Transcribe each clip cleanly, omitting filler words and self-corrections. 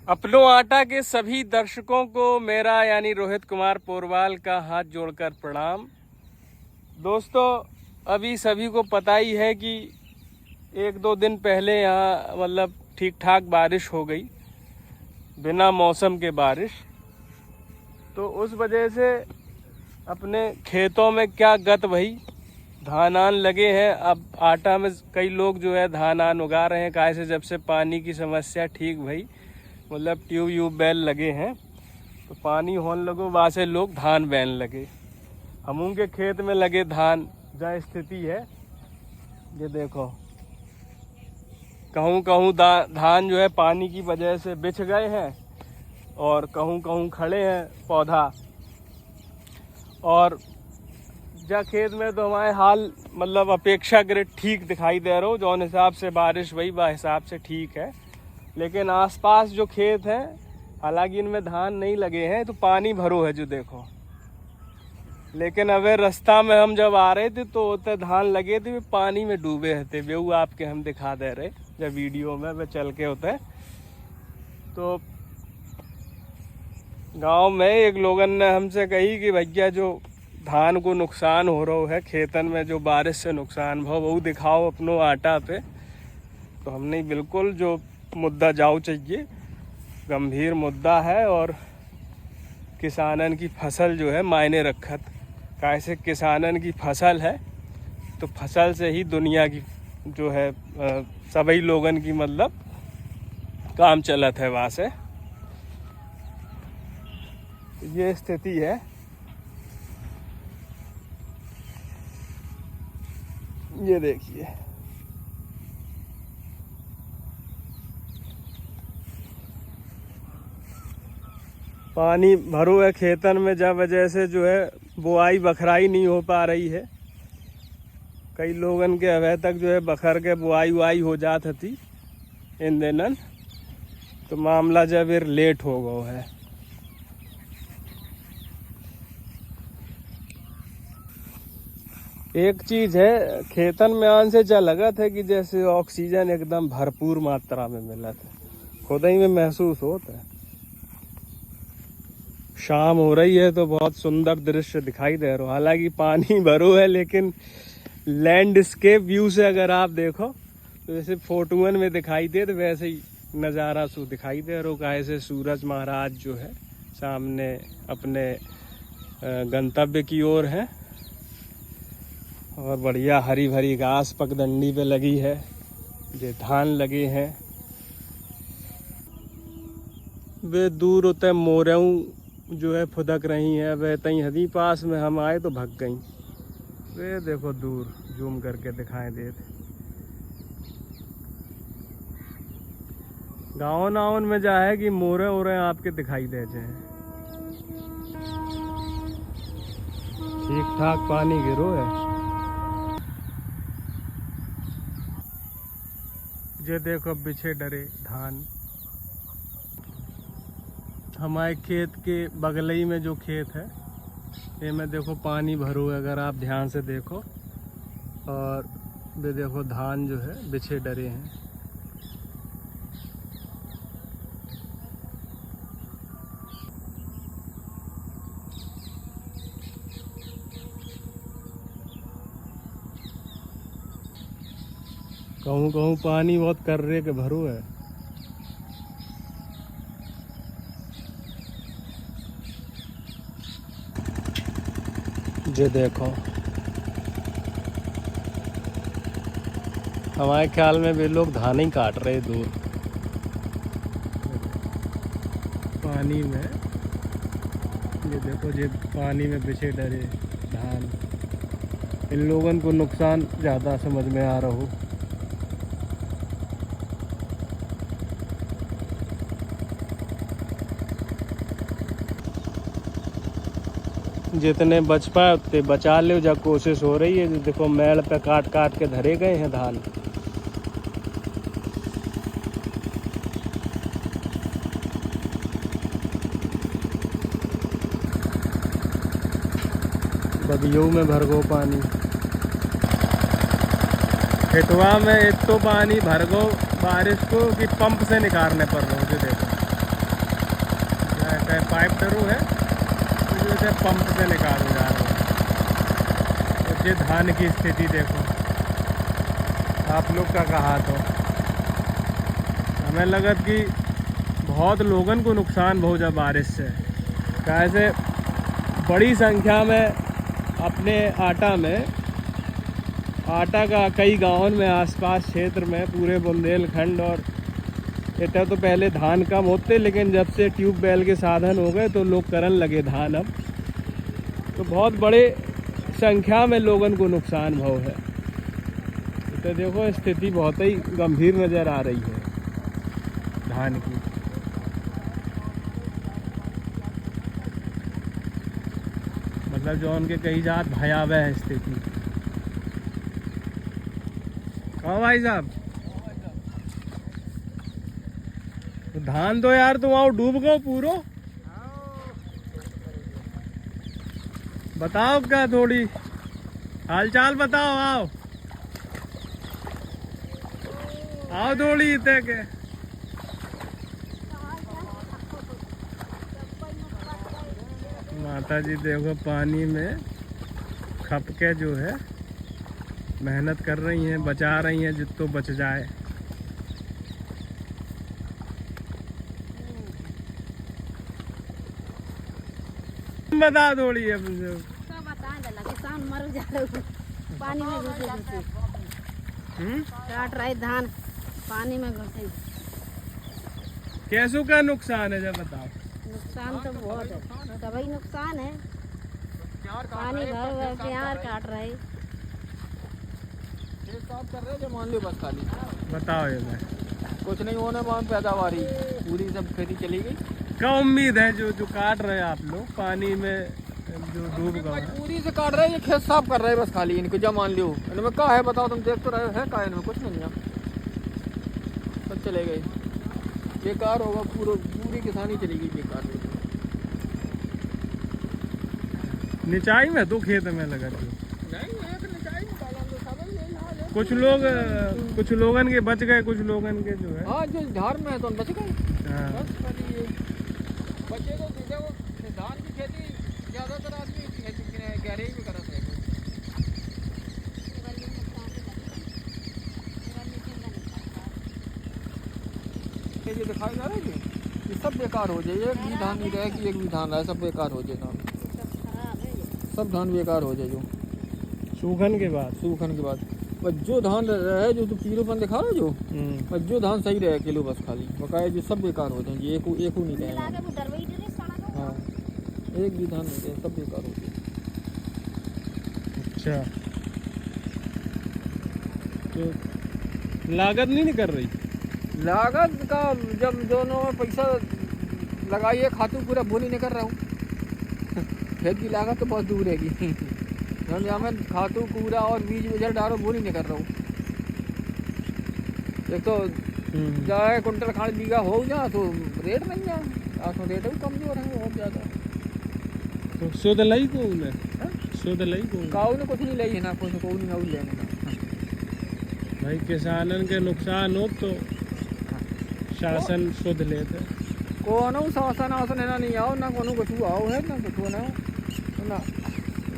अपनों आटा के सभी दर्शकों को मेरा यानी रोहित कुमार पोरवाल का हाथ जोड़कर प्रणाम। दोस्तों, अभी सभी को पता ही है कि एक दो दिन पहले यहाँ मतलब ठीक ठाक बारिश हो गई, बिना मौसम के बारिश। तो उस वजह से अपने खेतों में क्या गत भई, धान आन लगे हैं। अब आटा में कई लोग जो है धान आन उगा रहे हैं, काहे से जब से पानी की समस्या ठीक भई, मतलब ट्यूब बैल लगे हैं तो पानी होने लगो, वहाँ से लोग धान बैन लगे। हम के खेत में लगे धान, जहाँ स्थिति है ये देखो, कहूँ कहूँ धान जो है पानी की वजह से बिछ गए हैं और कहूँ कहूँ खड़े हैं पौधा। और जा खेत में तो हमारे हाल मतलब अपेक्षाकृत ठीक दिखाई दे रहा हो, जो हिसाब से बारिश वही बा हिसाब से ठीक है। लेकिन आसपास जो खेत हैं, हालांकि इनमें धान नहीं लगे हैं, तो पानी भरो है जो देखो। लेकिन अबे रास्ता में हम जब आ रहे थे तो उतने धान लगे थे, पानी में डूबे रहते वे, वो आपके हम दिखा दे रहे जब वीडियो में वे चल के होते। तो गांव में एक लोगन ने हमसे कही कि भैया जो धान को नुकसान हो रहा है खेतन में, जो बारिश से नुकसान भाव वो दिखाओ अपनों आटा पे। तो हमने बिल्कुल जो मुद्दा जाओ चाहिए, गंभीर मुद्दा है और किसानन की फसल जो है मायने रखत। कैसे किसानन की फसल है तो फसल से ही दुनिया की जो है सभी लोगन की मतलब काम चलत है। वहाँ से ये स्थिति है। ये देखिए, पानी भरो है खेतन में, जब वजह से जो है बुआई बखराई नहीं हो पा रही है। कई लोगन के अभी तक जो है बखर के बुआई हो जात थी इन दिनन, तो मामला जब फिर लेट हो गया है। एक चीज है खेतन में आन से जा लगत है कि जैसे ऑक्सीजन एकदम भरपूर मात्रा में मिलत है, खुद ही में महसूस होता है। शाम हो रही है तो बहुत सुंदर दृश्य दिखाई दे रहा, हालांकि पानी भरो है, लेकिन लैंडस्केप व्यू से अगर आप देखो तो जैसे फोटोन में दिखाई दे तो वैसे ही नज़ारा सु दिखाई दे रहा। काहे से सूरज महाराज जो है सामने अपने गंतव्य की ओर है और बढ़िया हरी भरी घास पगडंडी पे लगी है, जो धान लगे हैं। वे दूर होते मोरेऊ जो है फुदक रही हैं, वह तई हदी पास में हम आए तो भग गई। वे देखो दूर जूम करके दिखाई देते। गाँव नावन में जा है कि मोरे ओरे आपके दिखाई दे जाए। ठीक ठाक पानी गिरो है। ये देखो बिछे डरे धान। हमारे खेत के बगलई में जो खेत है ये में देखो पानी भरो है, अगर आप ध्यान से देखो। और ये देखो धान जो है बिछे डरे हैं। कहूँ कहूँ पानी बहुत कर्रे के भरो है। ये देखो, हमारे ख्याल में वे लोग धान ही काट रहे दूर पानी में। ये देखो, ये पानी में बिछे डरे धान। इन लोगों को नुकसान ज़्यादा समझ में आ रहा हो। जितने बच पाए उतने बचा ले, जब कोशिश हो रही है। देखो मेड़ पे काट काट के धरे गए हैं धान। बगियों में भर गो पानी। खेतवा में एक तो पानी भर गो बारिश को कि पंप से निकालने पड़ रहे हो। देखो ऐसे पाइप टरू है तो जैसे पंप से निकालो जा रहे हो। तो ये धान की स्थिति देखो, आप लोग का कहा तो हमें लगत कि बहुत लोगन को नुकसान बहुत ज़्यादा बारिश से, कैसे बड़ी संख्या में अपने आटा का कई गाँव में आसपास क्षेत्र में पूरे बुंदेलखंड और इतना तो पहले धान कम होते, लेकिन जब से ट्यूबवेल के साधन हो गए तो लोग करन लगे धान। अब तो बहुत बड़े संख्या में लोगन को नुकसान भाव है। तो देखो स्थिति बहुत ही गंभीर नज़र आ रही है धान की। मतलब जो उनके कई जात भयावह है स्थिति। कहो भाई साहब, तो धान तो यार तुम आओ डूब गो पूरो। बताओ क्या थोड़ी हालचाल बताओ, आओ थोड़ी इतने के। माता जी देखो पानी में खप के जो है मेहनत कर रही हैं, बचा रही हैं जितना बच जाए। बता थोड़ी अब किसान मर जा रहे पानी में घुसे काट रहे धान पानी में घुसे। कैसों का नुकसान है जब बताओ। नुकसान तो बहुत है, सभी नुकसान है। पानी भर प्यार काट रहे कर रहे मान लो बस खाली। बताओ ये मैं कुछ नहीं होने वहाँ पैदावारी पूरी सब खेती चली गई। क्या उम्मीद है जो काट रहे हैं आप लोग पानी में जो डूब गए हैं? पूरी से काट रहे हैं, ये खेत साफ कर रहे हैं बस खाली। इनको जब मान लो इनमें क्या है बताओ, तुम देख तो रहे हो है क्या इनमें? कुछ नहीं है, सब चले गए, बेकार होगा। पूरी किसानी चली गई बेकार। निचाई में तो खेत में लगा थी। कुछ लोगन के बच गए, कुछ लोगन के जो है हाँ जो धार में है तो बच गए। हाँ। बस खाली ये बचे तो देखो धान की खेती ज़्यादातर आदमी गहरे में करते हैं। ये दिखाई जा रहा है ये सब बेकार हो जाए। एक भी धान नहीं रहे कि एक भी धान रहे, सब बेकार हो जाए धान, सब धान बेकार हो जाए। जो सूखन के बाद बस जो धान रहे जो तो पीलोपन दिखा रहा जो बस जो धान सही रहे किलो बस खाली बकाया जो सब बेकार हो जाएंगे। एक नहीं रहे। हाँ एक भी धान नहीं रहे, सब बेकार हो जाए। अच्छा तो लागत नहीं कर रही। लागत का जब दोनों में पैसा लगाइए खातू पूरा बोली नहीं कर रहा हूँ। खेत की लागत तो बहुत दूर रहेगी। मैं खातू कूड़ा और बीज उजर डालो बोली नहीं कर रहा हूँ। एक तो जाए कुंटल खाने बीघा हो जा तो रेट नहीं है, तो रेट भी कमजोर है बहुत ज़्यादा। तो शुद्ध लई को शुद्ध लई को काऊ ने कुछ नहीं लाई है ना, कुछ को नहीं लेने ना। भाई किसानन के नुकसान हो तो शासन शुद्ध लेते। कोनो शासन आसन है ना, नहीं आओ ना कोनो कुछ आओ है ना कुछ ना ना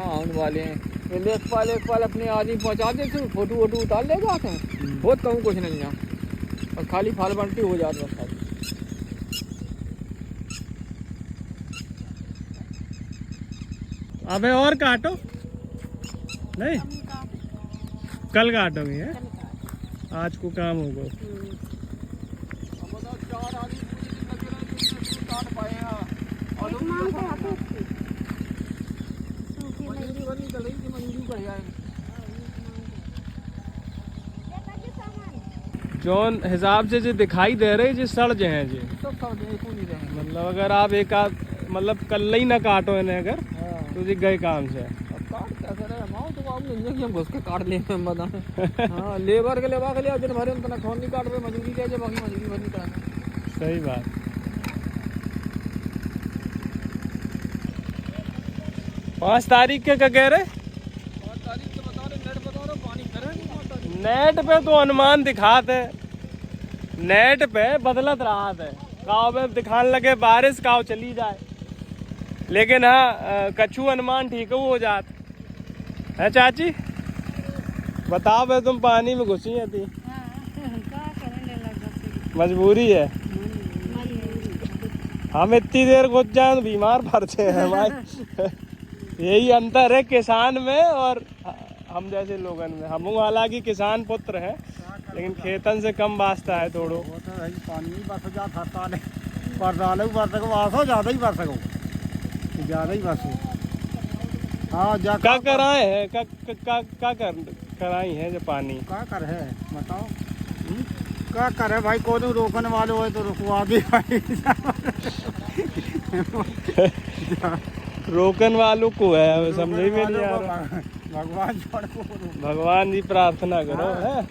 आने वाले हैं। लेखपाल अपने आदमी पहुँचा देते, फोटो वोटो उतार ले जाते हैं। बहुत कहूँ कुछ नहीं है और खाली फाल बंटी हो जाती है खाली। अबे और काटो नहीं, कल काटोगे है? आज को काम होगा। काट पाए हैं और जौन हिसाब से जो दिखाई दे रहे जी सड़ जे हैं जी, मतलब अगर आप एक आध मतलब कल ही ना काटो इन्हें अगर तो जी गए काम से। काट क्या करे हम तो आप नहीं कि हम घुस के काट ले हम बता। हाँ लेबर के लिए दिन भरे हम तना खोन नहीं काट रहे, मजदूरी ले जाए बाकी मजदूरी भरनी का। सही बात। 5 तारीख के क्या कह रहे? 5 तारीख के बता रहे, नेट बता रहे, पानी करे नहीं। नेट पे तो अनुमान दिखाते, नेट पे बदलत रहा है। काव में दिखाने लगे बारिश काव चली जाए, लेकिन हाँ कछु अनुमान ठीक हो जात है। चाची बताओ भाई, तुम पानी में घुसी है थी, मजबूरी है। हम इतनी देर घुस जाए तो बीमार पड़ते हैं भाई। यही अंतर है किसान में और हम जैसे लोगन में। हम हालांकि किसान पुत्र हैं, लेकिन खेतन से कम वास्ता है थोड़ो। वो तो भाई पानी ही बस जा था ले पर डाले बस सको वासो ज्यादा ही बस सको, ज्यादा ही बस। हाँ जा क्या कराए है, क्या कराई है जो पानी क्या कर है बताओ। क्या करे भाई, को रोकने वाले हो तो रुकवा दे भाई। रोकन वालों को है, समझे में नहीं आ रहा। भगवान छोड़ को भगवान जी प्रार्थना करो है।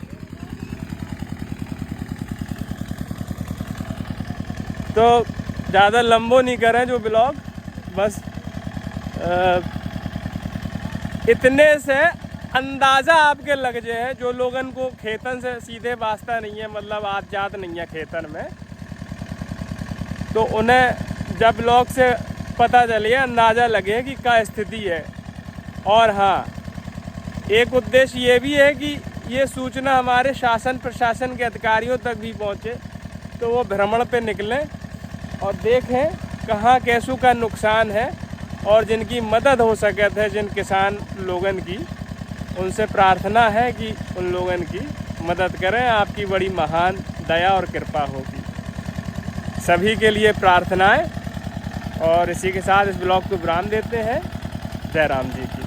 तो ज़्यादा लंबो नहीं करें जो ब्लॉग, बस इतने से अंदाज़ा आपके लग जाए। जो लोगन को खेतन से सीधे वास्ता नहीं है, मतलब आज जात नहीं है खेतन में, तो उन्हें जब ब्लॉग से पता चलिए, अंदाज़ा लगे कि क्या स्थिति है। और हाँ, एक उद्देश्य ये भी है कि ये सूचना हमारे शासन प्रशासन के अधिकारियों तक भी पहुँचे, तो वो भ्रमण पे निकलें और देखें कहाँ कैसों का नुकसान है, और जिनकी मदद हो सके थे जिन किसान लोगन की, उनसे प्रार्थना है कि उन लोगन की मदद करें। आपकी बड़ी महान दया और कृपा होगी। सभी के लिए प्रार्थनाएं। और इसी के साथ इस ब्लॉग को विराम देते हैं। जय राम जी की।